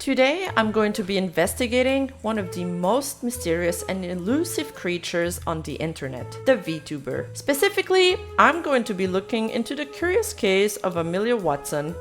Today, I'm going to be investigating one of the most mysterious and elusive creatures on the internet, the Vtuber. Specifically, I'm going to be looking into the curious case of Amelia Watson,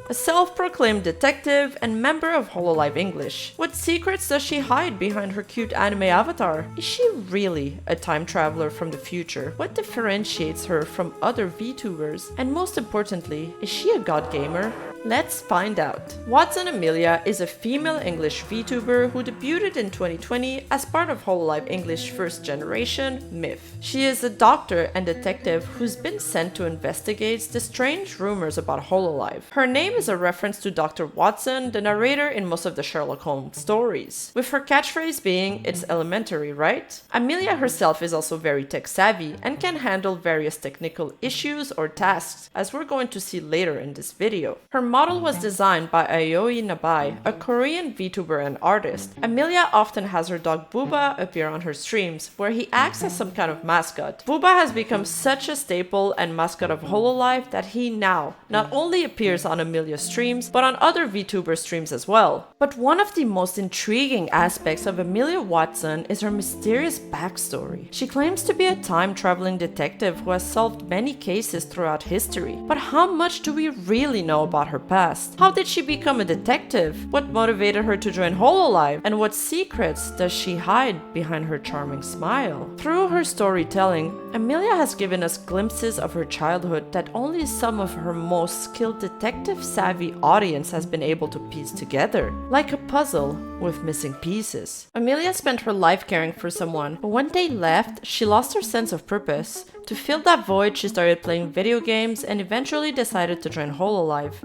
a self-proclaimed detective and member of Hololive English. What secrets does she hide behind her cute anime avatar? Is she really a time traveler from the future? What differentiates her from other VTubers? And most importantly, is she a god gamer? Let's find out. Watson Amelia is a female English VTuber who debuted in 2020 as part of Hololive English first generation, Myth. She is a doctor and detective who's been sent to investigate the strange rumors about Hololive. Her name is a reference to Dr. Watson, the narrator in most of the Sherlock Holmes stories, with her catchphrase being, "It's elementary, right?" Amelia herself is also very tech savvy and can handle various technical issues or tasks, as we're going to see later in this video. Her model was designed by Aoi Nabai, a Korean VTuber and artist. Amelia often has her dog Booba appear on her streams, where he acts as some kind of mascot. Booba has become such a staple and mascot of Hololive that he now not only appears on Amelia's streams, but on other VTuber streams as well. But one of the most intriguing aspects of Amelia Watson is her mysterious backstory. She claims to be a time-traveling detective who has solved many cases throughout history. But how much do we really know about her past? How did she become a detective? What motivated her to join Hololive? And what secrets does she hide behind her charming smile? Through her storytelling, Amelia has given us glimpses of her childhood that only some of her most skilled detective-savvy audience has been able to piece together, like a puzzle with missing pieces. Amelia spent her life caring for someone, but when they left, she lost her sense of purpose. To fill that void, she started playing video games and eventually decided to join Hololive.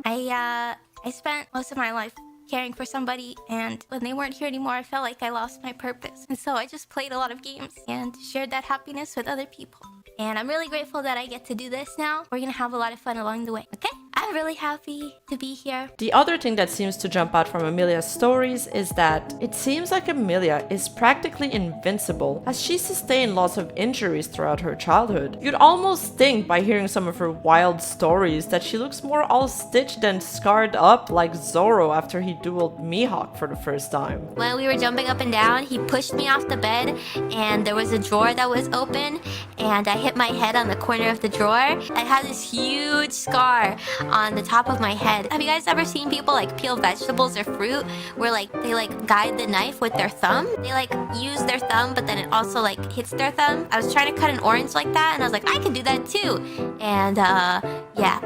I spent most of my life caring for somebody, and when they weren't here anymore, I felt like I lost my purpose. And so I just played a lot of games and shared that happiness with other people. And I'm really grateful that I get to do this now. We're gonna have a lot of fun along the way, okay? I'm really happy to be here. The other thing that seems to jump out from Amelia's stories is that it seems like Amelia is practically invincible, as she sustained lots of injuries throughout her childhood. You'd almost think by hearing some of her wild stories that she looks more all stitched and scarred up like Zoro after he dueled Mihawk for the first time. When we were jumping up and down, he pushed me off the bed, and there was a drawer that was open, and I hit my head on the corner of the drawer. I had this huge scar on the top of my head. Have you guys ever seen people like peel vegetables or fruit where they guide the knife with their thumb? They use their thumb, but then it also hits their thumb. I was trying to cut an orange like that, and I was like, I can do that too. And yeah,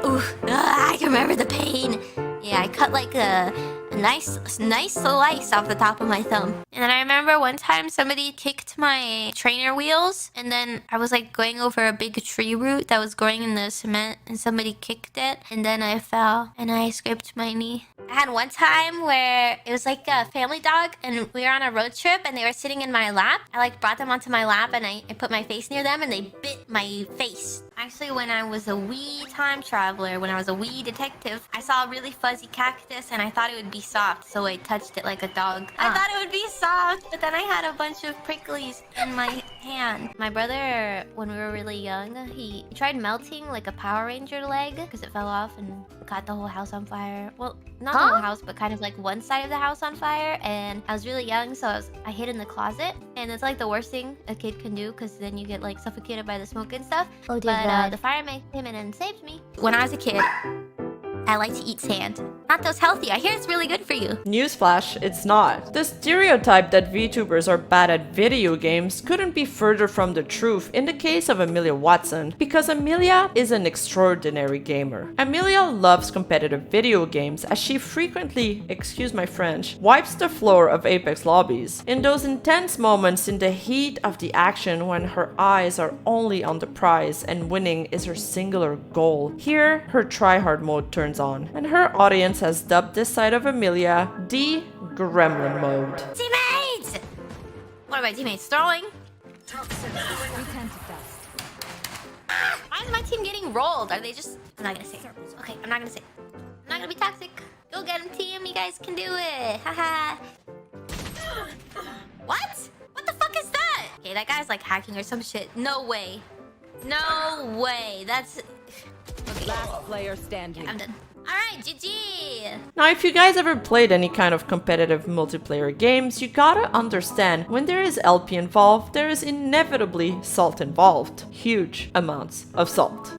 I can remember the pain. Yeah, I cut a nice slice off the top of my thumb. And then I remember one time somebody kicked my trainer wheels, and then I was going over a big tree root that was growing in the cement, and somebody kicked it, and then I fell and I scraped my knee. I had one time where it was like a family dog, and we were on a road trip, and they were sitting in my lap. I brought them onto my lap, and I put my face near them, and they bit my face. Actually, when I was a wee time traveler, when I was a wee detective, I saw a really fuzzy cactus, and I thought it would be soft, so I touched it like a dog. I thought it would be soft, but then I had a bunch of pricklies in my hand. My brother, when we were really young, he tried melting a Power Ranger leg because it fell off and caught the whole house on fire. Well, not the whole house, but kind of one side of the house on fire. And I was really young, so I hid in the closet. And it's the worst thing a kid can do, because then you get suffocated by the smoke and stuff. Oh, dear but God. the fireman came in and saved me. When I was a kid, I like to eat sand. Not those healthy. I hear it's really good for you. Newsflash, it's not. The stereotype that VTubers are bad at video games couldn't be further from the truth in the case of Amelia Watson, because Amelia is an extraordinary gamer. Amelia loves competitive video games, as she frequently, excuse my French, wipes the floor of Apex lobbies. In those intense moments in the heat of the action when her eyes are only on the prize and winning is her singular goal, here her tryhard mode turns on, and her audience has dubbed this side of Amelia the Gremlin mode. Teammates! What are my teammates throwing? Why is my team getting rolled? Are they just... I'm not gonna say. Okay, I'm not gonna say. I'm not gonna be toxic. Go get him, team. You guys can do it. Haha. What? What the fuck is that? Okay, that guy's hacking or some shit. No way. No way. That's... Okay. Last player standing. I'm done. Alright, GG! Now, if you guys ever played any kind of competitive multiplayer games, you gotta understand when there is LP involved, there is inevitably salt involved. Huge amounts of salt.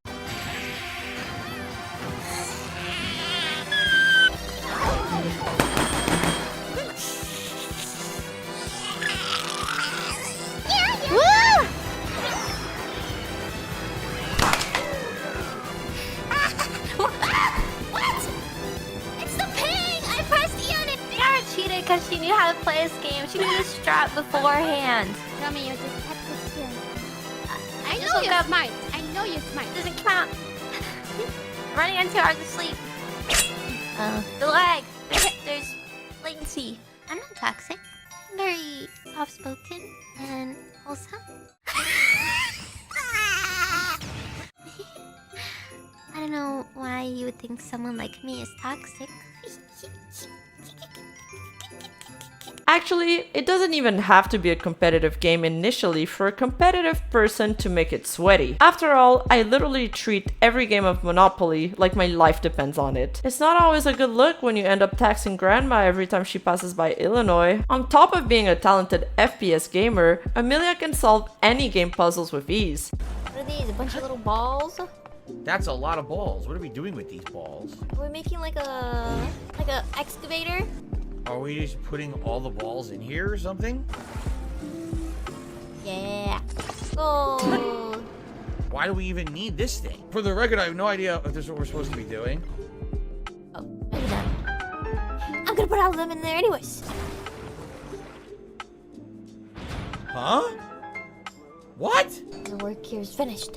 Because she knew how to play this game. She knew the strat beforehand. Tell me you're detective skill. I know you're smart. I know you're smart. Doesn't count. Running on too hard to sleep. The lag. There's latency. I'm not toxic. I'm very soft-spoken and wholesome. I don't know why you would think someone like me is toxic. Actually, it doesn't even have to be a competitive game initially for a competitive person to make it sweaty. After all, I literally treat every game of Monopoly like my life depends on it. It's not always a good look when you end up taxing grandma every time she passes by Illinois. On top of being a talented FPS gamer, Amelia can solve any game puzzles with ease. What are these? A bunch of little balls? That's a lot of balls. What are we doing with these balls? We're making like a excavator. Are we just putting all the balls in here or something? Yeah. Oh. Why do we even need this thing? For the record, I have no idea if this is what we're supposed to be doing. Oh, maybe not. I'm gonna put all of them in there anyways. Huh? What? The work here is finished.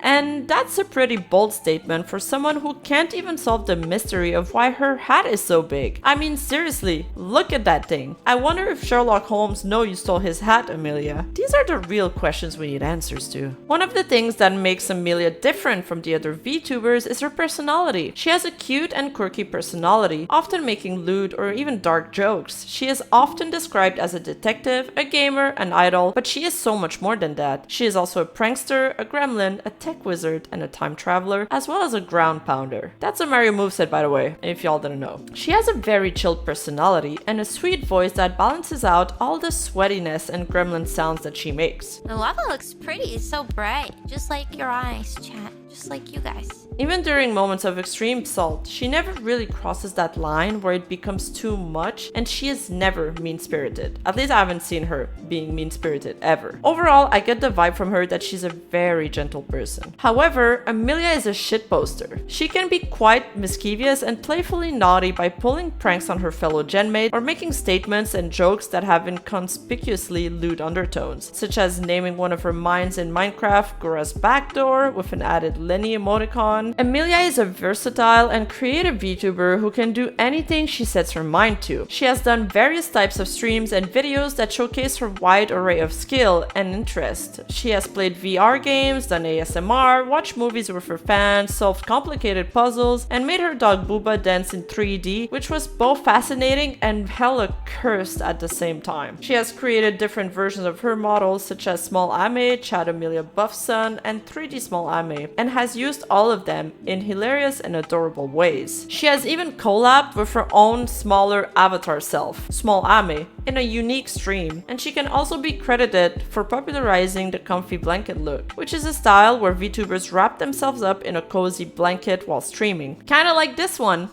And that's a pretty bold statement for someone who can't even solve the mystery of why her hat is so big. I mean, seriously, look at that thing. I wonder if Sherlock Holmes knows you stole his hat, Amelia. These are the real questions we need answers to. One of the things that makes Amelia different from the other VTubers is her personality. She has a cute and quirky personality, often making lewd or even dark jokes. She is often described as a detective, a gamer, an idol, but she is so much more than that. She is also a prankster, a gremlin, a tech wizard, and a time traveler, as well as a ground pounder. That's a Mario moveset, by the way, if y'all didn't know. She has a very chilled personality and a sweet voice that balances out all the sweatiness and gremlin sounds that she makes. The lava looks pretty. It's so bright. Just like your eyes, chat. Just like you guys. Even during moments of extreme salt, she never really crosses that line where it becomes too much, and she is never mean-spirited. At least I haven't seen her being mean-spirited ever. Overall, I get the vibe from her that she's a very gentle person. However, Amelia is a shitposter. She can be quite mischievous and playfully naughty by pulling pranks on her fellow genmate or making statements and jokes that have inconspicuously lewd undertones, such as naming one of her mines in Minecraft Gura's backdoor with an added Lenny emoticon. Amelia is a versatile and creative VTuber who can do anything she sets her mind to. She has done various types of streams and videos that showcase her wide array of skill and interest. She has played VR games, done ASMR, watched movies with her fans, solved complicated puzzles, and made her dog Booba dance in 3D, which was both fascinating and hella cursed at the same time. She has created different versions of her models such as Smol Ame, Chad Amelia Buffson, and 3D Smol Ame, and has used all of them in hilarious and adorable ways. She has even collabed with her own smaller avatar self, Smol Ame, in a unique stream, and she can also be credited for popularizing the comfy blanket look, which is a style where VTubers wrap themselves up in a cozy blanket while streaming. Kinda like this one.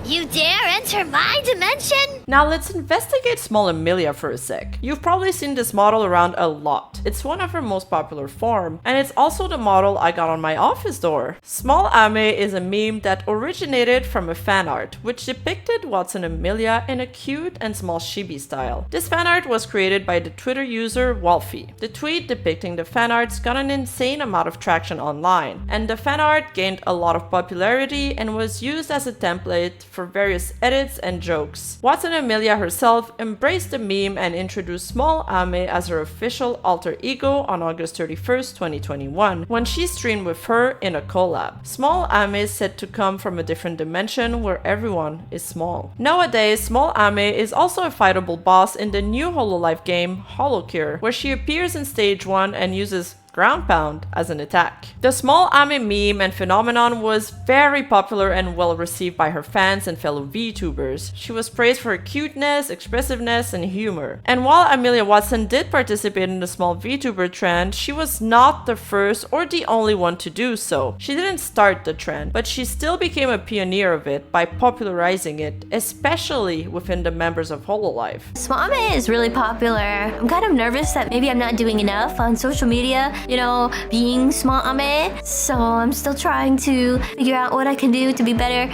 You dare enter my dimension? Now let's investigate Smol Amelia for a sec. You've probably seen this model around a lot. It's one of her most popular form, and it's also the model I got on my office door. Smol Ame is a meme that originated from a fan art, which depicted Watson Amelia in a cute and small chibi style. This fan art was created by the Twitter user Wolfie. The tweet depicting the fan arts got an insane amount of traction online, and the fan art gained a lot of popularity and was used as a template for various edits and jokes. Watson Amelia herself embraced the meme and introduced Smol Ame as her official alter ego on August 31st, 2021, when she streamed with her in a collab. Smol Ame is said to come from a different dimension where everyone is small. Nowadays, Smol Ame is also a fightable boss in the new Hololive game Holocure, where she appears in stage 1 and uses ground pound as an attack. The Smol Ame meme and phenomenon was very popular and well received by her fans and fellow VTubers. She was praised for her cuteness, expressiveness, and humor. And while Amelia Watson did participate in the small VTuber trend, she was not the first or the only one to do so. She didn't start the trend, but she still became a pioneer of it by popularizing it, especially within the members of Hololive. Smol Ame is really popular. I'm kind of nervous that maybe I'm not doing enough on social media, you know, being Smol Ame. So I'm still trying to figure out what I can do to be a better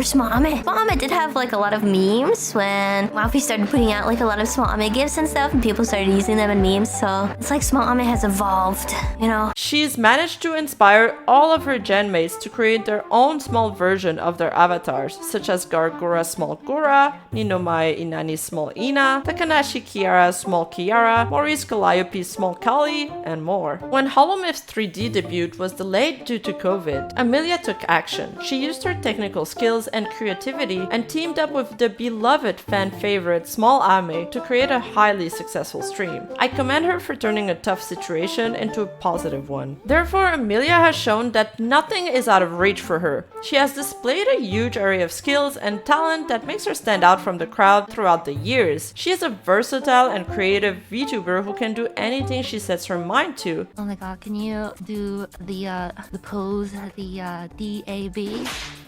Smol Ame. Smol Ame did have like a lot of memes when Wafi started putting out like a lot of Smol Ame gifts and stuff, and people started using them in memes. So it's like Smol Ame has evolved, you know. She's managed to inspire all of her gen mates to create their own small version of their avatars, such as Gura Smol Gura, Ninomai Inani Smol Ina, Takanashi Kiara Smol Kiara, Maurice Calliope Smol Kali, and more. When Holomyth's 3D debut was delayed due to COVID, Amelia took action. She used her technical skills and creativity and teamed up with the beloved fan favorite Smol Ame to create a highly successful stream. I commend her for turning a tough situation into a positive one. Therefore, Amelia has shown that nothing is out of reach for her. She has displayed a huge array of skills and talent that makes her stand out from the crowd throughout the years. She is a versatile and creative VTuber who can do anything she sets her mind to. Oh my god, can you do the pose, the DAB?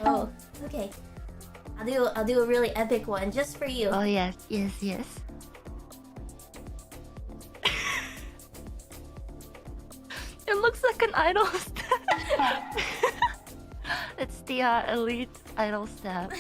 Oh, okay. I'll do a really epic one just for you. Oh yes. It looks like an idol step. It's the elite idol step.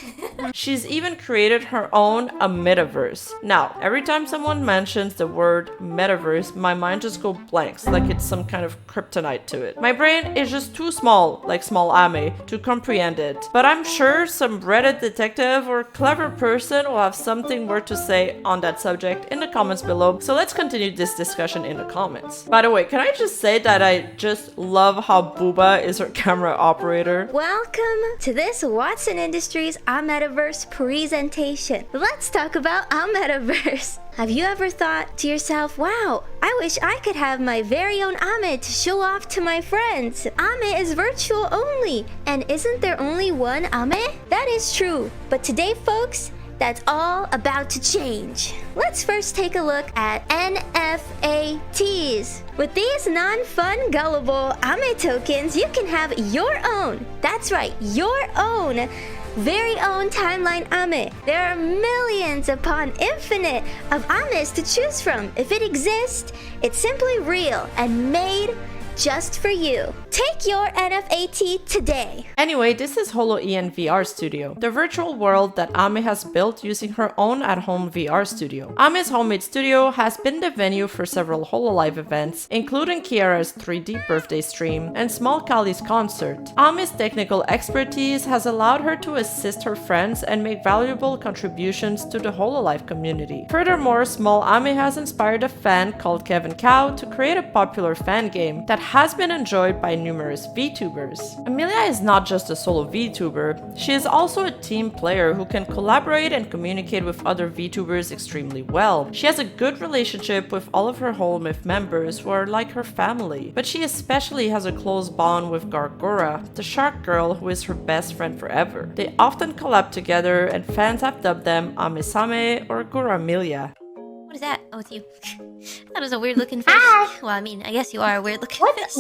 She's even created her own a metaverse. Now, every time someone mentions the word metaverse, my mind just goes blanks, like it's some kind of kryptonite to it. My brain is just too small, like Smol Ame, to comprehend it. But I'm sure some Reddit detective or clever person will have something more to say on that subject in the comments below. So let's continue this discussion in the comments. By the way, can I just say that I just love how Booba is her camera operator? Welcome to this Watson Industries Metaverse presentation. Let's talk about our metaverse. Have you ever thought to yourself, wow, I wish I could have my very own Ame to show off to my friends. Ame is virtual only, and isn't there only one Ame? That is true, but today, folks, that's all about to change. Let's first take a look at NFATs. With these non-fun, gullible Ame tokens, you can have your own, that's right, your own very own timeline Ame. There are millions upon infinite of Ames to choose from. If it exists, it's simply real and made just for you. Take your NFAT today. Anyway, this is Hololive VR Studio, the virtual world that Ame has built using her own at-home VR studio. Ame's homemade studio has been the venue for several Hololive events, including Kiara's 3D birthday stream and Smol Kali's concert. Ame's technical expertise has allowed her to assist her friends and make valuable contributions to the Hololive community. Furthermore, Smol Ame has inspired a fan called Kevin Cow to create a popular fan game that has been enjoyed by numerous VTubers. Amelia is not just a solo VTuber, she is also a team player who can collaborate and communicate with other VTubers extremely well. She has a good relationship with all of her Hololive members who are like her family, but she especially has a close bond with Gura, the shark girl who is her best friend forever. They often collab together and fans have dubbed them Ame-same or Gura Amelia. What is that? Oh, it's you. That was a weird looking fish. Well, I mean, I guess you are a weird looking fish.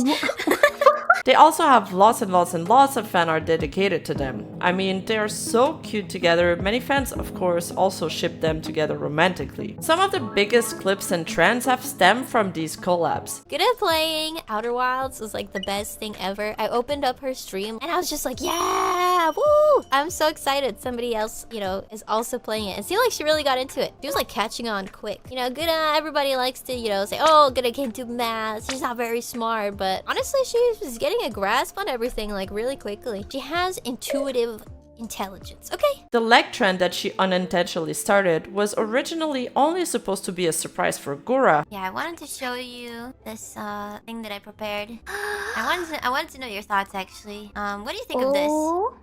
They also have lots and lots of fan art dedicated to them. I mean, they are so cute together. Many fans, of course, also ship them together romantically. Some of the biggest clips and trends have stemmed from these collabs. Good at playing. Outer Wilds was like the best thing ever. I opened up her stream and I was just like, yeah, woo! I'm so excited somebody else, you know, is also playing it. It seemed like she really got into it. She was like catching on quick. You know, Gura, everybody likes to, you know, say, oh, Gura can't do math. She's not very smart. But honestly, she was getting a grasp on everything like really quickly. She has intuitive intelligence, okay? The leg trend that she unintentionally started was originally only supposed to be a surprise for Gura. Yeah, I wanted to show you this thing that I prepared. I wanted to know your thoughts actually. What do you think of this? Oh.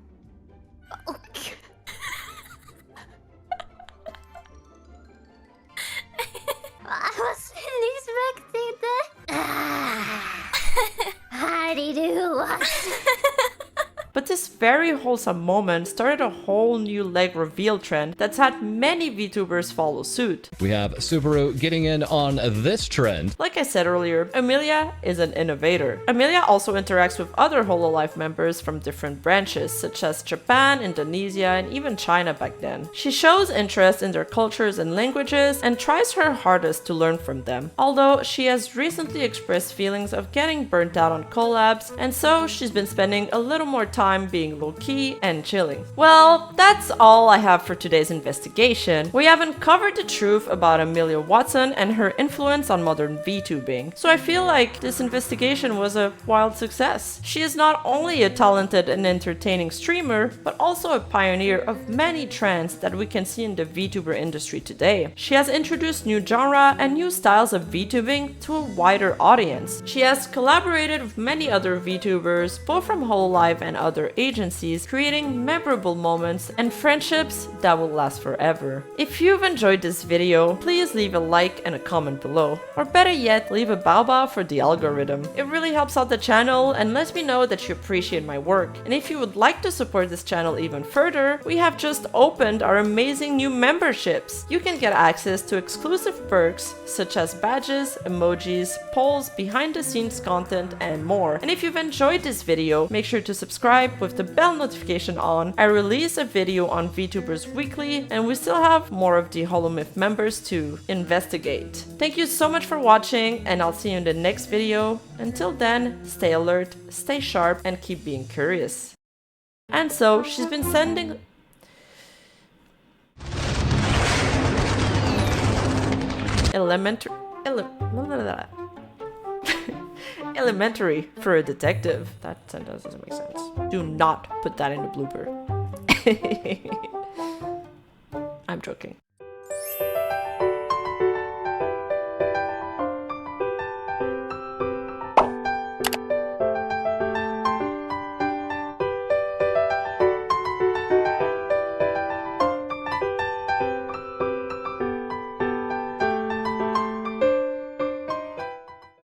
I wasn't expecting that. very wholesome moment started a whole new leg reveal trend that's had many VTubers follow suit. We have Subaru getting in on this trend. Like I said earlier, Amelia is an innovator. Amelia also interacts with other Hololive members from different branches, such as Japan, Indonesia, and even China back then. She shows interest in their cultures and languages and tries her hardest to learn from them, although she has recently expressed feelings of getting burnt out on collabs, and so she's been spending a little more time being low-key and chilling. Well, that's all I have for today's investigation. We haven't covered the truth about Amelia Watson and her influence on modern VTubing, so I feel like this investigation was a wild success. She is not only a talented and entertaining streamer, but also a pioneer of many trends that we can see in the VTuber industry today. She has introduced new genre and new styles of VTubing to a wider audience. She has collaborated with many other VTubers, both from Hololive and other agencies, creating memorable moments and friendships that will last forever. If you've enjoyed this video, please leave a like and a comment below, or better yet, leave a bow for the algorithm. It really helps out the channel and lets me know that you appreciate my work. And if you would like to support this channel even further, we have just opened our amazing new memberships. You can get access to exclusive perks such as badges, emojis, polls, behind the scenes content, and more. And if you've enjoyed this video, make sure to subscribe with the bell notification on. I release a video on VTubers weekly, and we still have more of the Holomyth members to investigate. Thank you so much for watching, and I'll see you in the next video. Until then, stay alert, stay sharp, and keep being curious. And so, she's been sending... Elementary for a detective. That sentence doesn't make sense. Do not put that in a blooper. I'm joking.